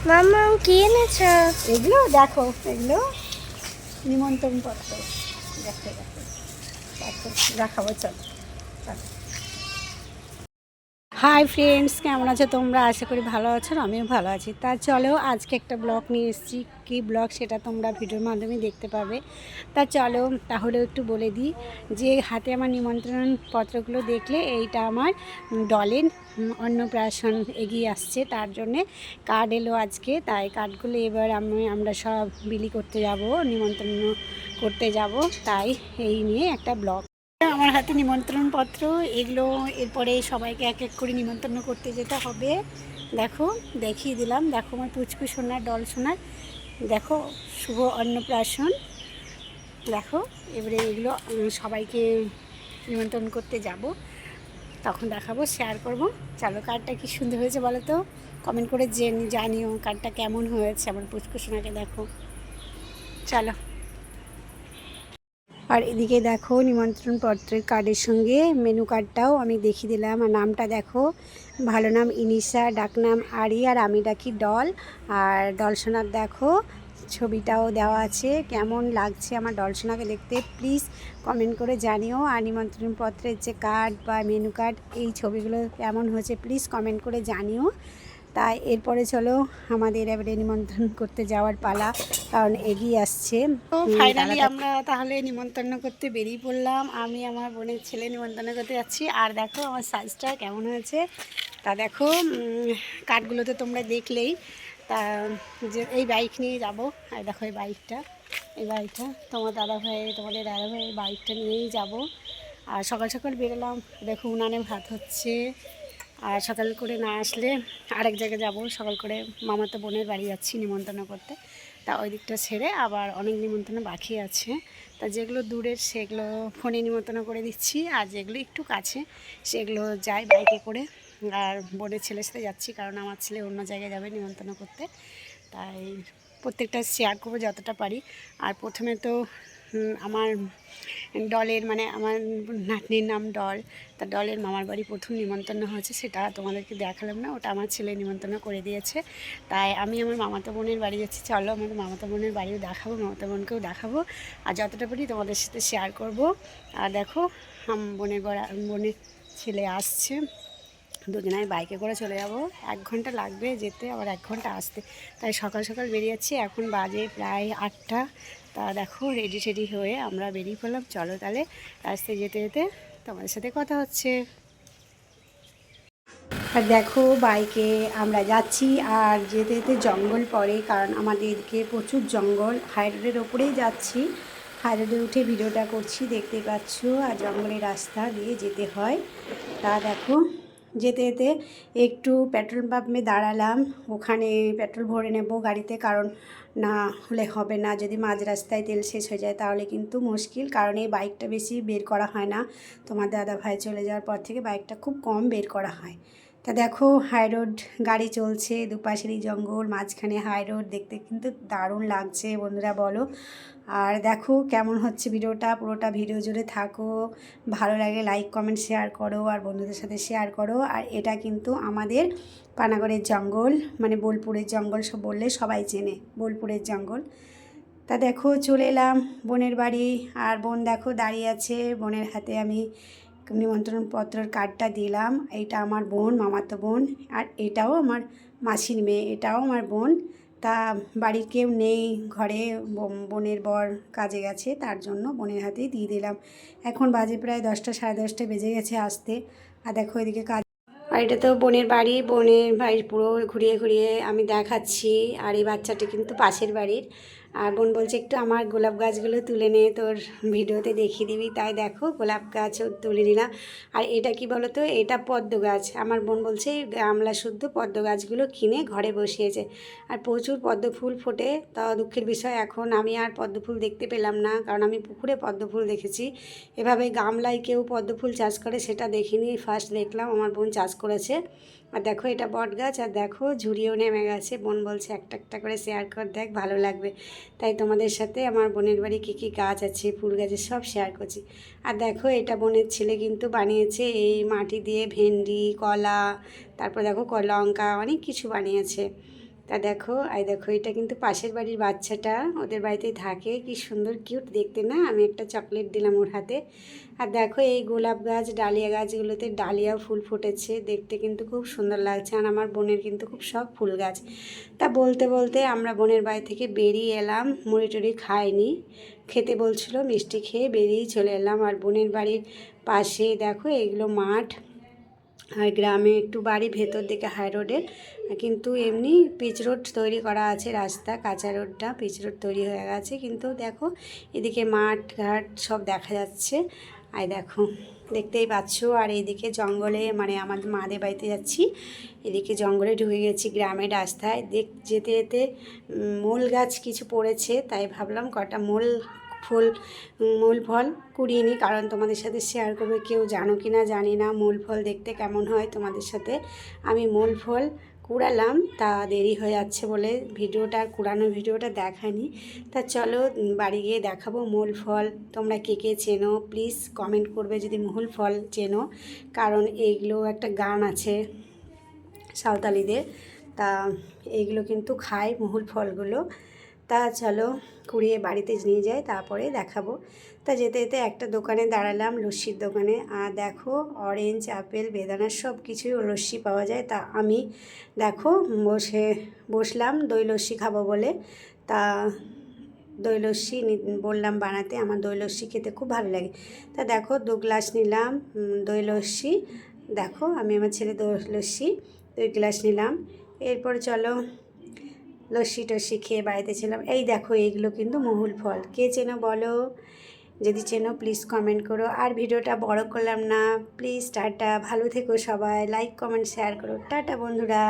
মামা কি এনেছ? এগুলো দেখো, এগুলো নিমন্ত্রণ পত্র। দেখো দেখো দেখো, দেখাবো, চলো চলো। হাই ফ্রেন্ডস, কেমন আছো তোমরা? আশা করি ভালো আছো, আমিও ভালো আছি। তা চলো, আজকে একটা ব্লগ নিয়ে এসেছি। কী ব্লগ সেটা তোমরা ভিডিওর মাধ্যমে দেখতে পাবে। তা চলো তাহলে একটু বলে দিই যে হাতে আমার নিমন্ত্রণ পত্রগুলো দেখলে এইটা আমার ডলের অন্নপ্রাশন এগিয়ে আসছে, তার জন্যে কার্ড এলো আজকে। তাই কার্ডগুলো এবার আমরা সব বিলি করতে যাব, নিমন্ত্রণ করতে যাব। তাই এই নিয়ে একটা ব্লগ। আমার হাতে নিমন্ত্রণ পত্র, এগুলো এরপরে সবাইকে এক এক করে নিমন্ত্রণ করতে যেতে হবে। দেখো দেখিয়ে দিলাম, দেখো আমার পুচকু সোনার, ডল সোনার, দেখো শুভ অন্নপ্রাশন। দেখো এবারে এগুলো সবাইকে নিমন্ত্রণ করতে যাব, তখন দেখাবো, শেয়ার করব। চলো, কার্ডটা কি সুন্দর হয়েছে বলো তো, কমেন্ট করে জানিও কার্ডটা কেমন হয়েছে আমার পুচকু সোনাকে। দেখো চলো। আর এদিকে দেখো নিমন্ত্রণ পত্রের কার্ডের সঙ্গে মেনু কার্ডটাও আমি দেখিয়ে দিলাম। আর নামটা দেখো, ভালো নাম ইনিশা, ডাকনাম আরি, আর আমি ডাকি ডল। আর ডলসোনার দেখো ছবিটাও দেওয়া আছে। কেমন লাগছে আমার ডলসোনাকে দেখতে প্লিজ কমেন্ট করে জানিও। আর নিমন্ত্রণ পত্রের যে কার্ড বা মেনু কার্ড, এই ছবিগুলো কেমন হয়েছে প্লিজ কমেন্ট করে জানিও। তাই এরপরে চলো আমাদের এবারে নিমন্ত্রণ করতে যাওয়ার পালা, কারণ এগিয়ে আসছে। তো ফাইনালি আমরা তাহলে নিমন্ত্রণ করতে বেরিয়ে পড়লাম। আমি আমার বোনের ছেলে নিমন্ত্রণ করতে যাচ্ছি। আর দেখো আমার সাইজটা কেমন হয়েছে, তা দেখো কার্ডগুলো তো তোমরা দেখলেই। তা যে এই বাইক নিয়ে যাব, আর দেখো এই বাইকটা, তোমাদের দাদাভাইয়ের বাইকটা নিয়েই যাব। আর সকাল সকাল বেরোলাম, দেখো উনানে ভাত হচ্ছে। আর সকাল করে না আসলে আরেক জায়গায় যাব, সকাল করে মামাতো বোনের বাড়ি যাচ্ছি নিমন্ত্রণ করতে। তা ওই দিকটা ছেড়ে আবার অনেক নিমন্ত্রণ বাকি আছে। তা যেগুলো দূরের সেগুলো ফোনে নিমন্ত্রণ করে দিচ্ছি, আর যেগুলো একটু কাছে সেগুলো যাই বাইকে করে। আর বোনের ছেলের সাথে যাচ্ছি, কারণ আমার ছেলে অন্য জায়গায় যাবে নিমন্ত্রণ করতে। তাই প্রত্যেকটা শেয়ার করবো যতটা পারি। আর প্রথমে তো আমার ডলের মানে আমার নাতনির নাম ডল, তা ডলের মামার বাড়ি প্রথম নিমন্ত্রণ হয়েছে, সেটা তোমাদেরকে দেখালাম না, ওটা আমার ছেলে নিমন্ত্রণ করে দিয়েছে। তাই আমি আমার মামাতো বোনের বাড়ি যাচ্ছি। চলো আমার মামাতো বোনের বাড়িও দেখাবো, মামাতো বোনকেও দেখাবো, আর যতটা পারি তোমাদের সাথে শেয়ার করব। আর দেখো বোনের ছেলে আসছে, দুজনে বাইকে করে চলে যাব। 1 ঘন্টা লাগবে যেতে, আবার 1 ঘন্টা আসতে। তাই সকাল সকাল বেরিয়ে যাচ্ছি, এখন বাজে প্রায় 8টা। তা দেখো রেডি টেডি হয়ে আমরা বেরিয়ে পড়লাম। চলো তাহলে রাস্তায় যেতে যেতে তোমাদের সাথে কথা হচ্ছে। আর দেখো বাইকে আমরা যাচ্ছি, আর যেতে যেতে জঙ্গল পড়ে, কারণ আমাদের এদিকে প্রচুর জঙ্গল। হাই রোডের ওপরেই যাচ্ছি, হাই রোডে উঠে ভিডিওটা করছি, দেখতে পাচ্ছ। আর জঙ্গলের রাস্তা দিয়ে যেতে হয়। তা দেখো যেতে যেতে একটু পেট্রোল পাম্পে দাঁড়ালাম, ওখানে পেট্রোল ভরে নেব গাড়িতে, কারণ না হলে হবে না, যদি মাঝ রাস্তায় তেল শেষ হয়ে যায় তাহলে কিন্তু মুশকিল। কারণ এই বাইকটা বেশি বের করা হয় না, তোমার দাদা ভাই চলে যাওয়ার পর থেকে বাইকটা খুব কম বের করা হয়। তা দেখো হাই রোড গাড়ি চলছে, দুপাশেরই জঙ্গল, মাঝখানে হাই রোড, দেখতে কিন্তু দারুণ লাগছে বন্ধুরা বলো। আর দেখো কেমন হচ্ছে ভিডিওটা, পুরোটা ভিডিও জুড়ে থাকো, ভালো লাগে লাইক কমেন্ট শেয়ার করো, আর বন্ধুদের সাথে শেয়ার করো। আর এটা কিন্তু আমাদের পানাগড়ের জঙ্গল, মানে বোলপুরের জঙ্গল সব বললে সবাই চেনে, বোলপুরের জঙ্গল। তা দেখো চলে এলাম বোনের বাড়ি, আর বোন দেখো দাঁড়িয়ে আছে, বোনের হাতে আমি নিমন্ত্রণ পত্রের কার্ডটা দিলাম। এইটা আমার বোন, মামাতো বোন, আর এটাও আমার মাসির মেয়ে, এটাও আমার বোন। তা বাড়ির কেউ নেই ঘরে, বোনের বর কাজে গেছে, তার জন্য বোনের হাতেই দিয়ে দিলাম। এখন বাজে প্রায় 10টা, সাড়ে 10টা বেজে গেছে আসতে। আর দেখো এদিকে কাজ। আর এটা তো বোনের বাড়ি, বোনের বাড়ি পুরো ঘুরিয়ে ঘুরিয়ে আমি দেখাচ্ছি। আর এই বাচ্চাটি কিন্তু পাশের বাড়ির। আর বোন বলছে একটু আমার গোলাপ গাছগুলো তুলে নে, তোর ভিডিওতে দেখিয়ে দিবি। তাই দেখো গোলাপ গাছও তুলে নিলাম। আর এটা কি বলো তো, এটা পদ্ম গাছ। আমার বোন বলছে গামলা শুদ্ধ পদ্ম গাছগুলো কিনে ঘরে বসিয়েছে, আর প্রচুর পদ্ম ফুল ফোটে। তাও দুঃখের বিষয় এখন আমি আর পদ্ম ফুল দেখতে পেলাম না, কারণ আমি পুকুরে পদ্ম ফুল দেখেছি, এভাবে গামলায় কেউ পদ্ম ফুল চাষ করে সেটা দেখিনি, ফার্স্ট দেখলাম আমার বোন চাষ করেছে। আর দেখো এটা বট গাছ, আর দেখো ঝুড়িও নেমে গেছে। বোন বলছে একটা একটা করে শেয়ার কর, দেখ ভালো লাগবে। তাই তোমাদের সাথে আমার বোনের বাড়ি কী কী গাছ আছে, ফুল গাছের সব শেয়ার করছি। আর দেখো এটা বোনের ছেলে কিন্তু বানিয়েছে এই মাটি দিয়ে ভেন্ডি, কলা, তারপর দেখো লঙ্কা, অনেক কিছু বানিয়েছে। তা দেখো দেখো এটা কিন্তু পাশের বাড়ির বাচ্চাটা, ওদের বাড়িতেই থাকে, কি সুন্দর কিউট দেখতে না। আমি একটা চকলেট দিলাম ওর হাতে। আর দেখো এই গোলাপ গাছ, ডালিয়া গাছগুলোতে ডালিয়া ফুল ফুটেছে, দেখতে কিন্তু খুব সুন্দর লাগছে। আর আমার বোনের কিন্তু খুব শখ ফুল গাছ। তা বলতে বলতে আমরা বোনের বাড়ি থেকে বেরিয়ে এলাম, মুড়ি টুড়ি খাইনি, খেতে বলছিল, মিষ্টি খেয়ে বেরিয়ে চলে এলাম। আর বোনের বাড়ির পাশে দেখো এগুলো মাঠ, আর গ্রামে একটু বাড়ি ভেতর দিকে হাই রোডের, কিন্তু এমনি পিচ রোড তৈরি করা আছে, রাস্তা কাঁচা রোডটা পিচ রোড তৈরি হয়ে গেছে। কিন্তু দেখো এদিকে মাঠ ঘাট সব দেখা যাচ্ছে। আর দেখো দেখতেই পাচ্ছ। আর এইদিকে জঙ্গলে, মানে আমাদের মাদের বাড়িতে যাচ্ছি, এদিকে জঙ্গলে ঢুকে গেছি গ্রামের রাস্তায়। যেতে যেতে মূল গাছ কিছু পড়েছে, তাই ভাবলাম কটা মূল ফল কুড়িয়ে নিই, কারণ তোমাদের সাথে শেয়ার করবে। কেউ জানো কি না জানি না মূল ফল দেখতে কেমন হয়, তোমাদের সাথে আমি মূল ফল কুড়ালাম। তা দেরি হয়ে যাচ্ছে বলে কুড়ানোর ভিডিওটা দেখানি। তা চলো বাড়ি গিয়ে দেখাবো মূল ফল। তোমরা কে কে চেনো প্লিজ কমেন্ট করবে যদি মূল ফল চেনো, কারণ এইগুলো একটা গান আছে সাঁওতালিদের, তা এইগুলো কিন্তু খায় মূল ফলগুলো। তা চলো কুড়িয়ে বাড়িতে নিয়ে যাই, তারপরে দেখাবো। তা যেতে যেতে একটা দোকানে দাঁড়ালাম, লস্যির দোকানে। আর দেখো অরেঞ্জ, আপেল, বেদানা সব কিছুই লস্যি পাওয়া যায়। তা আমি দেখো বসলাম দই লস্যি খাবো বলে। তা দই লস্যি বললাম বানাতে, আমার দই লস্যি খেতে খুব ভালো লাগে। তা দেখো 2 গ্লাস নিলাম দই লস্যি। দেখো আমি আমার ছেলে দই লস্যি 2 গ্লাস নিলাম। এরপর চলো লস্যি টস্যি খেয়ে বাড়িতে ছিলাম। এই দেখো এইগুলো কিন্তু মহুল ফল, কে চেনো বলো, যদি চেনো প্লিজ কমেন্ট করো। আর ভিডিওটা বড় করলাম না, প্লিজ টাটা, ভালো থেকো সবাই, লাইক কমেন্ট শেয়ার করো, টাটা বন্ধুরা।